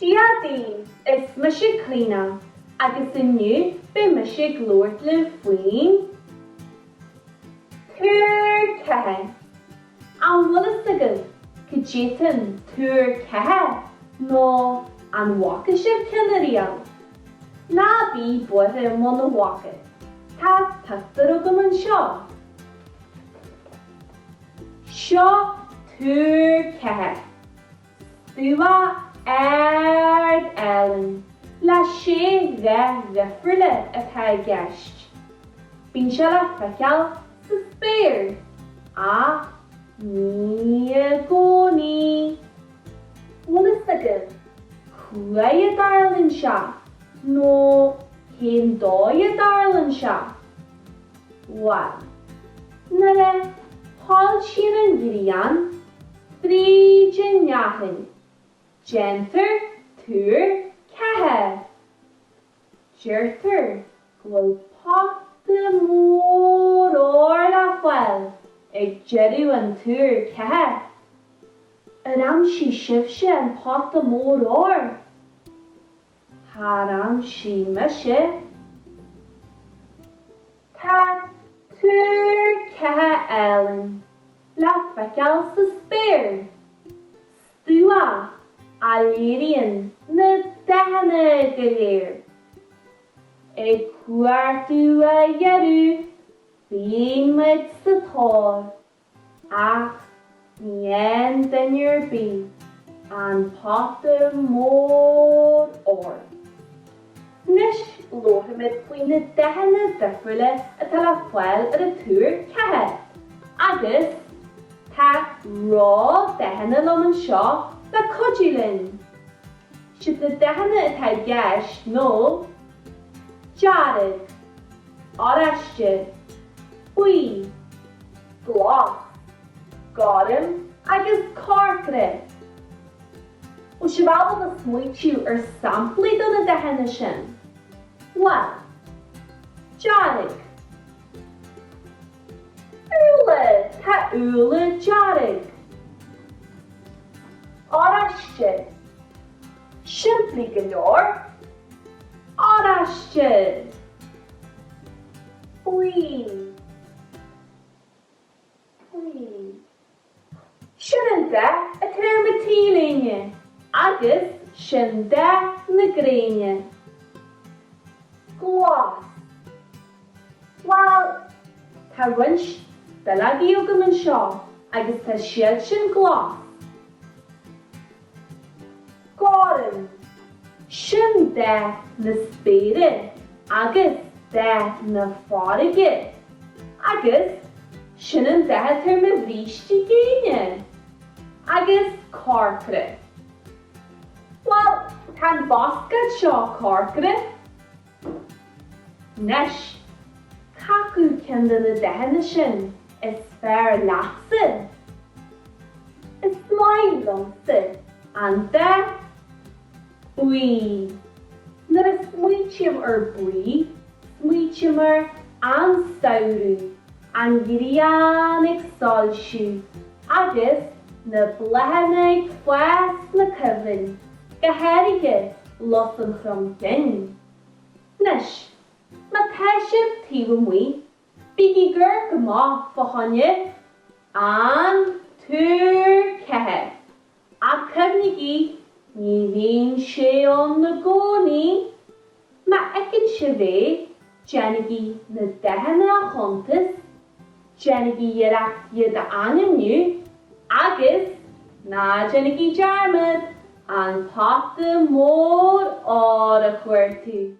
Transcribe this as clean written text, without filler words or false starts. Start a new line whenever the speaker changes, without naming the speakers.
Daoibh is muise Clíona agus inniu be muise glóirt le faoin. Tuar Ceatha. An bhfuil agad Cuideachtain Tuar Ceatha nó an bhacaise cinna réalt. Ná bí buaithe mna bhaca. Tá tugtar agam an seo. Seo Tuar Ceatha. Stúa Ellen. Le sé rifriúla atá gceist. Bíonn sé le feiceáil sa spéir. Ní gcónaí. Bhfuil agad chéad darlann seo nó cén dóibh darlann seo. Well, na le háil sin an ghrian tríd neathain. Gentar Tuar Ceatha. Deirtar go bhfuil páta mór le fáil ag deireadh an Tuar Ceatha. Aram sí sibse an páta mór. Tharam sí muise. Tá Tuar Ceatha Ellen le feiceáil sa spéir. Stúa Aithne na daithne go léir. Ag cuairtú a dhearú bíonn muid sa tóir ach ní aon duine bí an páta mór ór. Nis lothimid faoin na daithne difriúla atá le fáil ar a Tuar Ceatha agus tá rá daithne lom an seo le codúilinn. Siad na daithne atá gceist nó dearg, áraiste, buí, glas, garim agus cárcara. Ó se bhfuil na smuoitiú ar samplaí do na daithne sin. Well, dearg. Úla, tá úla dearg. Áraiste. Siimplí go leor. Áraiste. Buí. Sin an de a tuairme tílainne agus sin de na gréine. Glas. Well, tá roinnt dalagaí agam an seo agus tá siad sin glas. Garim. Sin de na spéire agus de na fáraige agus sin an de tuairme bhrístí géine agus cárcara. Well, tá boscad seo cárcara. Nis, cacu ceanna na daithne sin is fearr leatsa. Is smaoin lomsa an de buí. Nar is smuoitiam ar buí, smuoitiam ar an saoirú, an ghrian ag sáilsiú, agus na bleithe ag fuas na coimhin, go háirithe los an chromcin. Nis, má tá sibh taobh amuigh, bígí gur go maith fáinne an Tuar Ceatha. Ach cumnigí ní bhíonn sé ón na gcónaí, má aiceann sé bheith déanagí na daithne a chuntas, déanagí iarracht iad a ainmniu, agus ná déanagí dearmad an páta mór á a chuirtú.